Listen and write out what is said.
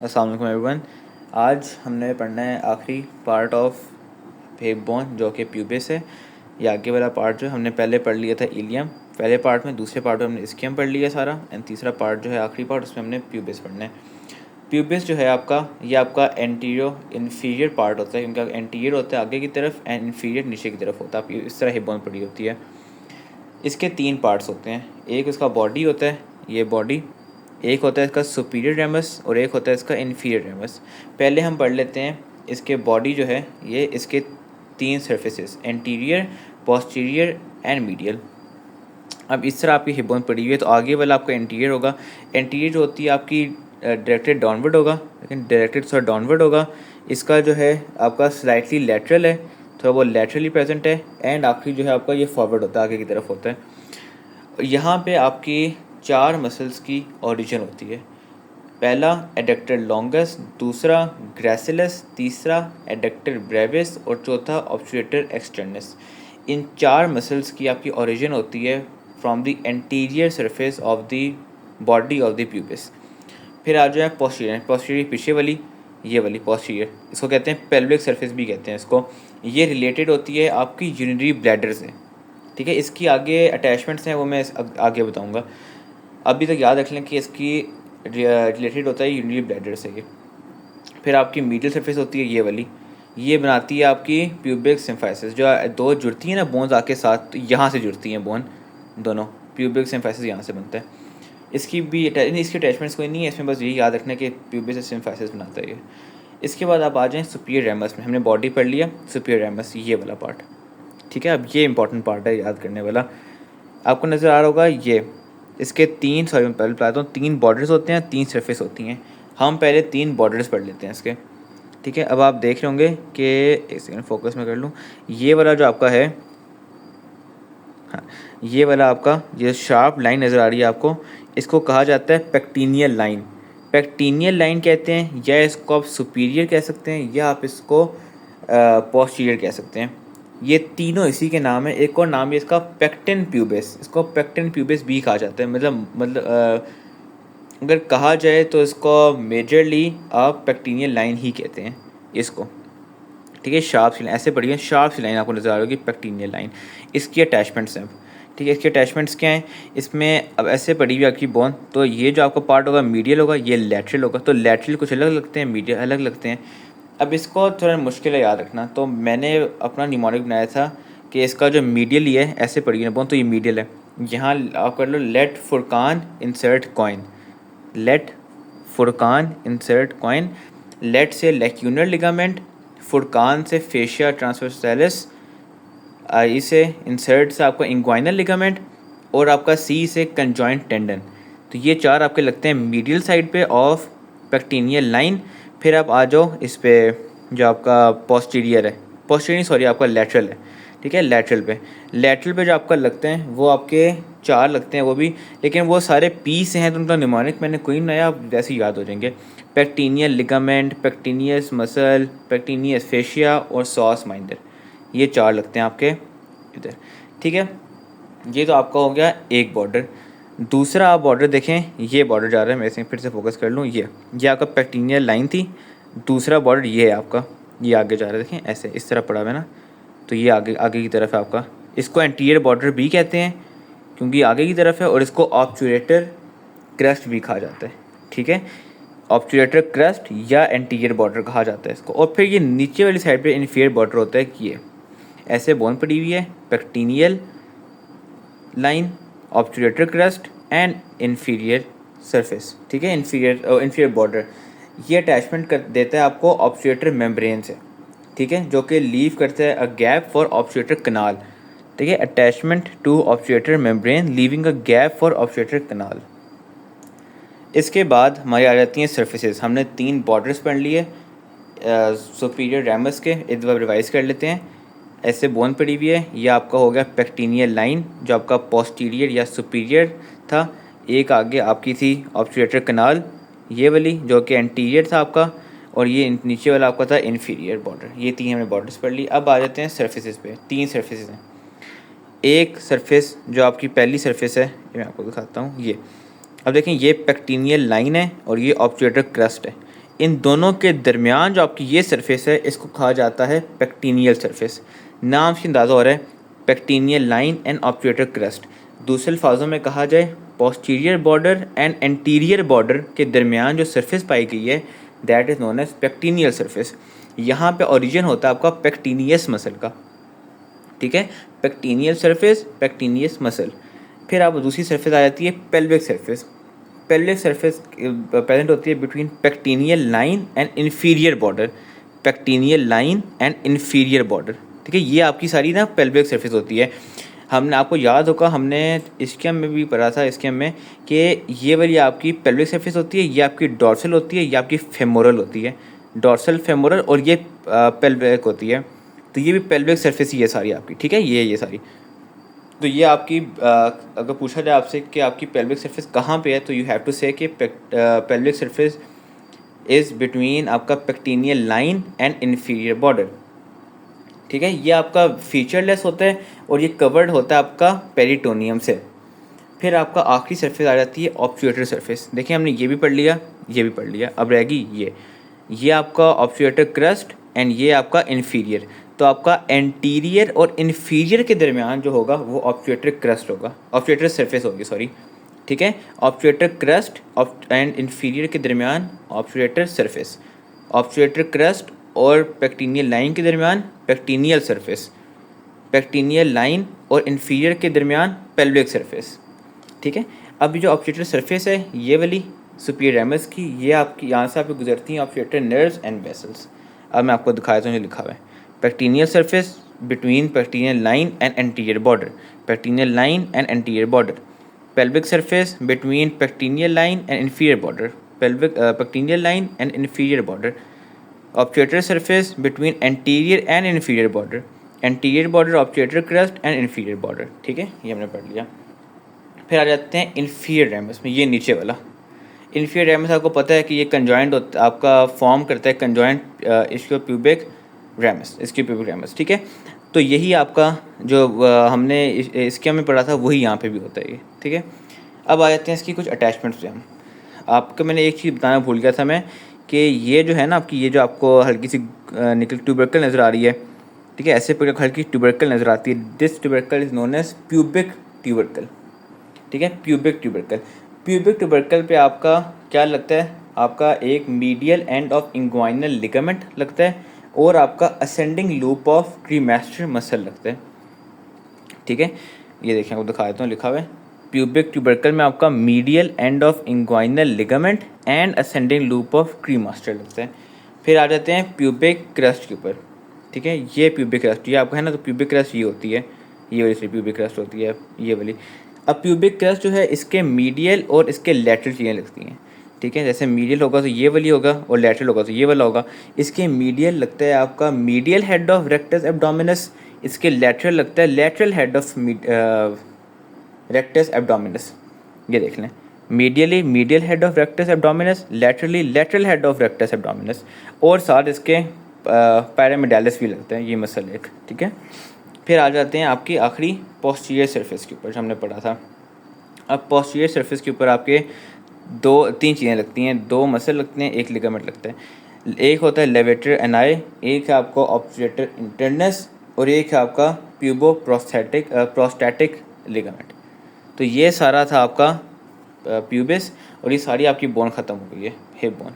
अस्सलाम वालेकुम एवरीवन। आज हमने पढ़ना है आखिरी पार्ट ऑफ हिप बोन जो कि प्यूबिस है। ये आगे वाला पार्ट जो हमने पहले पढ़ लिया था इलियम पहले पार्ट में, दूसरे पार्ट में हमने इस्कियम पढ़ लिया सारा, एंड तीसरा पार्ट जो है आखिरी पार्ट उसमें हमने प्यूबिस पढ़ना है। प्यूबिस जो है आपका, ये आपका एंटीरियर इन्फीरियर पार्ट होता है, क्योंकि एंटीरियर होता है आगे की तरफ एंड इन्फीरियर नीचे की तरफ होता है। आप इस तरह हिप बोन पढ़ी होती है। इसके 3 पार्ट्स होते हैं। एक उसका बॉडी होता है, ये बॉडी, एक होता है इसका सुपीरियर रेमस और एक होता है इसका इन्फीरियर रेमस। पहले हम पढ़ लेते हैं इसके बॉडी जो है, ये इसके 3 surfaces, anterior, posterior and medial. अब इस तरह आपकी हिप बोन पड़ी हुई है, तो आगे वाला आपका एंटीरियर होगा। एंटीरियर जो होती है आपकी डायरेक्टेड डाउनवर्ड होगा, लेकिन डायरेक्टेड थोड़ा डाउनवर्ड होगा। इसका जो है आपका स्लाइटली लेटरल है, थोड़ा वो लेटरली प्रेजेंट है, एंड आखिरी जो है आपका ये फॉरवर्ड होता है, आगे की तरफ होता है। यहाँ पे आपकी 4 मसल्स की ओरिजिन होती है। पहला एडक्टर लॉन्गस, दूसरा ग्रेसिलस, तीसरा एडक्टर ब्रेविस और चौथा ऑब्स्ट्रेटर एक्सटर्नस। इन 4 मसल्स की आपकी ओरिजिन होती है from the anterior surface of the body of the pubis. फिर आ जाए पोस्टीरियर। पोस्टीरियर पीछे वाली, ये वाली पोस्टीरियर, इसको कहते हैं पेल्विक सरफेस भी कहते हैं इसको। ये रिलेटेड होती है आपकी यूरिनरी ब्लैडर से, ठीक है। इसकी आगे अटैचमेंट्स हैं, वो मैं आगे बताऊंगा। अभी तक याद रख लें कि इसकी रिलेटेड होता है यूरिनरी ब्लैडर से ये। फिर आपकी मीडियल सरफेस होती है ये वाली, ये बनाती है आपकी प्यूबिक सिम्फाइसिस। जो दो जुड़ती हैं ना बोन्स आके साथ, तो यहाँ से जुड़ती हैं बोन दोनों, प्यूबिक सिम्फाइसिस यहाँ से बनता है। इसकी भी इसकी अटैचमेंट्स कोई नहीं है इसमें, बस यही याद रखना कि प्यूबिक सिम्फाइसिस बनाता है ये। इसके बाद आप आ जाएँ सुपीरियर रेमस में। हमने बॉडी पढ़ लिया, सुपीरियर रेमस ये वाला पार्ट, ठीक है। अब ये इंपॉर्टेंट पार्ट है याद करने वाला। आपको नज़र आ रहा होगा ये, इसके 3 सॉरी मैं पहले बताता हूँ, 3 बॉर्डर्स होते हैं, 3 सरफेस होती हैं। हम पहले 3 बॉर्डर्स पढ़ लेते हैं इसके, ठीक है। अब आप देख रहे होंगे कि एक सेकंड फोकस में कर लूँ, ये वाला जो आपका है, हाँ, ये वाला आपका ये शार्प लाइन नज़र आ रही है आपको, इसको कहा जाता है पेक्टिनियल लाइन। पेक्टिनियल लाइन कहते हैं, या इसको आप सुपीरियर कह सकते हैं, या आप इसको पोस्टीरियर कह सकते हैं। ये तीनों इसी के नाम है। एक और नाम है इसका पेक्टिन प्यूबिस, इसको पेक्टिन प्यूबिस भी कहा जाता है। मतलब अगर कहा जाए तो इसको मेजरली आप पेक्टिनियल लाइन ही कहते हैं इसको, ठीक है। शार्प सी लाइन ऐसे पढ़िए, शार्प सी लाइन आपको नज़र आ रही होगी, पेक्टिनियल लाइन। इसकी अटैचमेंट्स हैं, ठीक है। इसके अटैचमेंट्स क्या हैं इसमें, अब ऐसे पड़ी हुई आपकी बोन, तो ये जो आपका पार्ट होगा मीडियल होगा, ये लेटरल होगा। तो लेटरल कुछ अलग लगते हैं, मीडियल अलग लगते हैं। अब इसको थोड़ा मुश्किल है याद रखना, तो मैंने अपना निमोनिक बनाया था कि इसका जो मीडियल ही है, ऐसे पड़ी है बोन, तो ये मीडियल है। यहाँ आप कर लो let Furqan insert coin, let Furqan insert coin. Let से लेक्यूनर लिगामेंट, फुरकान से फेशिया ट्रांसवर्सैलिस, आई से इंसर्ट से आपका इंग्वाइनल लिगामेंट, और आपका सी से कंजॉइंट टेंडन। तो ये 4 आपके लगते हैं मीडियल साइड पे ऑफ पेक्टिनियल लाइन। फिर आप आ जाओ इस पे जो आपका पोस्टीरियर है, पोस्टीरियर सॉरी आपका लेटरल है, ठीक है। लेटरल पे जो आपका लगते हैं वो आपके 4 लगते हैं वो भी, लेकिन वो सारे पी से हैं, तो उनका निमोनिक मैंने कोई नया, वैसे याद हो जाएंगे। पेक्टिनियल लिगामेंट, पेक्टिनियस मसल, पेक्टिनियस फेशिया और सॉस माइंडर, ये 4 लगते हैं आपके इधर, ठीक है। ये तो आपका हो गया एक बॉर्डर। दूसरा आप बॉर्डर देखें, ये बॉर्डर जा रहा है, मैं इसे फिर से फोकस कर लूँ, ये आपका पेक्टिनियल लाइन थी। दूसरा बॉर्डर ये है आपका, ये आगे जा रहा है, देखें ऐसे इस तरह पड़ा हुआ है ना, तो ये आगे आगे की तरफ है आपका। इसको एंटीरियर बॉर्डर भी कहते हैं क्योंकि आगे की तरफ है, और इसको ऑब्चुरेटर क्रस्ट भी कहा जाता है, ठीक है। ऑब्चुरेटर क्रस्ट या एंटीरियर बॉर्डर कहा जाता है इसको। और फिर ये नीचे वाली साइड पे इन्फीरियर बॉर्डर होता है, कि ये ऐसे बोन पड़ी हुई है, pectineal line, obturator crest and inferior surface, ठीक है। इन्फीरियर बॉर्डर ये अटैचमेंट कर देता है आपको ऑब्चुरेटर मेम्ब्रेन से, ठीक है, जो कि लीव करता है अ गैप फॉर ऑब्चुरेटर कनाल, ठीक है। Attachment to obturator membrane leaving a gap for obturator canal. इसके बाद हमारी आ जाती हैं सर्फेसेस। हमने 3 बॉर्डर्स पढ़ लिए सुपीरियर रेमस के, एक बार रिवाइज कर लेते हैं। ऐसे बोन पड़ी हुई है, ये आपका हो गया पेक्टिनियल लाइन जो आपका पोस्टीरियर या सुपीरियर था। एक आगे आपकी थी ऑब्चुरेटर कनाल, ये वाली जो कि एंटीरियर था आपका, और ये नीचे वाला आपका था इन्फीरियर बॉर्डर। ये 3 हमने बॉर्डर्स पढ़ ली। अब आ जाते हैं सर्फेसेस पे। 3 सर्फेसेस हैं। एक सरफेस जो आपकी पहली सरफेस है, ये मैं आपको दिखाता हूँ, ये अब देखें, ये पेक्टिनियल लाइन है और ये ऑब्चुरेटर क्रस्ट है। इन दोनों के दरमियान जो आपकी ये सरफेस है इसको कहा जाता है पेक्टिनियल सरफेस। नाम से अंदाज़ा हो रहा है, pectineal line and obturator crest. दूसरे अल्फाजों में कहा जाए, posterior border and anterior border के दरमियान जो सरफेस पाई गई है that is known as pectineal surface. यहाँ पे ओरिजिन होता है आपका पेक्टिनियस मसल का, ठीक है, पेक्टिनियल सरफेस, पेक्टिनियस मसल। फिर आप दूसरी सरफेस आ जाती है pelvic surface. Pelvic surface present होती है between pectineal line and inferior border, pectineal line and inferior border, ठीक है। ये आपकी सारी ना पेल्विक सरफेस होती है। हमने, आपको याद होगा, हमने इसकेम में भी पढ़ा था, इसकेम में, कि ये वाली आपकी पेल्विक सरफेस होती है, ये आपकी डॉर्सल होती है, ये आपकी फेमोरल होती है, डॉर्सल फेमोरल, और ये पेल्विक होती है। तो ये भी पेल्विक सरफेस ही है सारी आपकी, ठीक है, ये सारी। तो ये आपकी अगर पूछा जाए आपसे कि आपकी पेल्विक सरफेस कहाँ पे है, तो यू हैव टू से कि पेल्विक सरफेस इज़ बिटवीन आपका पेक्टिनियल लाइन एंड इन्फीरियर बॉर्डर, ठीक है। ये आपका फीचरलेस होता है और ये कवर्ड होता है आपका पेरिटोनियम से। फिर आपका आखिरी सरफेस आ जाती है ऑब्ट्यूरेटर सरफेस। देखिए हमने ये भी पढ़ लिया, ये भी पढ़ लिया, अब रहेगी ये आपका ऑब्ट्यूरेटर क्रस्ट एंड ये आपका इन्फीरियर। तो आपका एंटीरियर और इन्फीरियर के दरमियान जो होगा वो ऑब्ट्यूरेटर क्रस्ट होगा, ऑब्ट्यूरेटर सरफेस होगी, सॉरी, ठीक है। ऑब्ट्यूरेटर क्रस्ट एंड इन्फीरियर के दरमियान ऑब्ट्यूरेटर सरफेस, ऑब्ट्यूरेटर क्रस्ट और पेक्टिनियल लाइन के दरमियान पेक्टिनियल सरफेस, पेक्टिनियल लाइन और इन्फीरियर के दरमियान पेल्विक सरफेस, ठीक है। अब जो ऑब्ट्यूरेटर सरफेस है ये वाली सुपीरियर रेमस की, ये आपकी यहाँ से आपको गुजरती हैं ऑब्ट्यूरेटर नर्व्स एंड वेसल्स। अब मैं आपको दिखाया था, लिखा हुआ है pectineal surface between pectineal line and anterior border, pectineal line and anterior border. Pelvic surface between pectineal line and inferior border, pelvic pectineal line and inferior border. Obturator surface between anterior and inferior border, anterior border obturator crest and inferior border, ठीक है, ये हमने पढ़ लिया। फिर आ जाते हैं inferior ramus में, ये नीचे वाला इन्फीरियर रेमस। आपको पता है कि ये कंजॉइंट होता, आपका फॉर्म करता है कंजॉइंट इसको प्यूबिक रेमस, इसकी प्यूबिक रेमस, ठीक है। तो यही आपका जो हमने इसके में पढ़ा था वही यहाँ पे भी होता है ये, ठीक है। अब आ जाते हैं इसकी कुछ अटैचमेंट्स पे। हम आपको, मैंने एक चीज़ बताना भूल गया था मैं, कि ये जो है ना आपकी, ये जो आपको हल्की सी निकल ट्यूबरकल नज़र आ रही है, ठीक है, ऐसे पर हल्की ट्यूबरकल नज़र आती है, this tubercle is known as pubic tubercle, ठीक है, प्यूबिक ट्यूबरकल। प्यूबिक ट्यूबरकल पे आपका क्या लगता है, आपका एक medial end of inguinal ligament लगता है और आपका असेंडिंग लूप ऑफ क्रीमास्टर मसल लगता है, ठीक है। ये देखें, आपको दिखा देता हूँ, लिखा हुआ है प्यूबिक ट्यूबरकल में आपका medial end of inguinal ligament and ascending loop of cremaster लगता है। फिर आ जाते हैं प्यूबिक क्रस्ट के ऊपर, ठीक है, ये प्यूबिक क्रस्ट, ये आपका है ना, तो प्यूबिक क्रस्ट ये होती है, ये वाली प्यूबिक क्रस्ट होती है, ये वाली। अब प्यूबिक क्रस्ट जो है इसके मीडियल और इसके लैटरल चीज़ें लगती हैं, ठीक है। जैसे मीडियल होगा तो ये वाली होगा और लैटरल होगा तो ये वाला होगा। इसके मीडियल लगता है आपका medial head of rectus abdominis, इसके लैटरल लगता है lateral head of rectus abdominis. ये देख लें, medially medial head of rectus abdominis, laterally lateral head of rectus abdominis, और साथ इसके पैरामिडालिस भी लगता है, ये मसल एक, ठीक है। फिर आ जाते हैं आपकी आखिरी पोस्टीरियर सरफेस के ऊपर, हमने पढ़ा था। अब पोस्टीरियर सरफेस के ऊपर आपके तीन चीज़ें लगती हैं, दो मसल लगते हैं, एक लिगामेंट लगता है। एक होता है लेवेटर एनाई, एक है आपको ऑब्ट्यूरेटर इंटरनस और एक है आपका प्यूबो प्रोस्टैटिक लिगामेंट। तो ये सारा था आपका प्यूबिस और ये सारी आपकी बोन ख़त्म हो गई है, हिप बोन।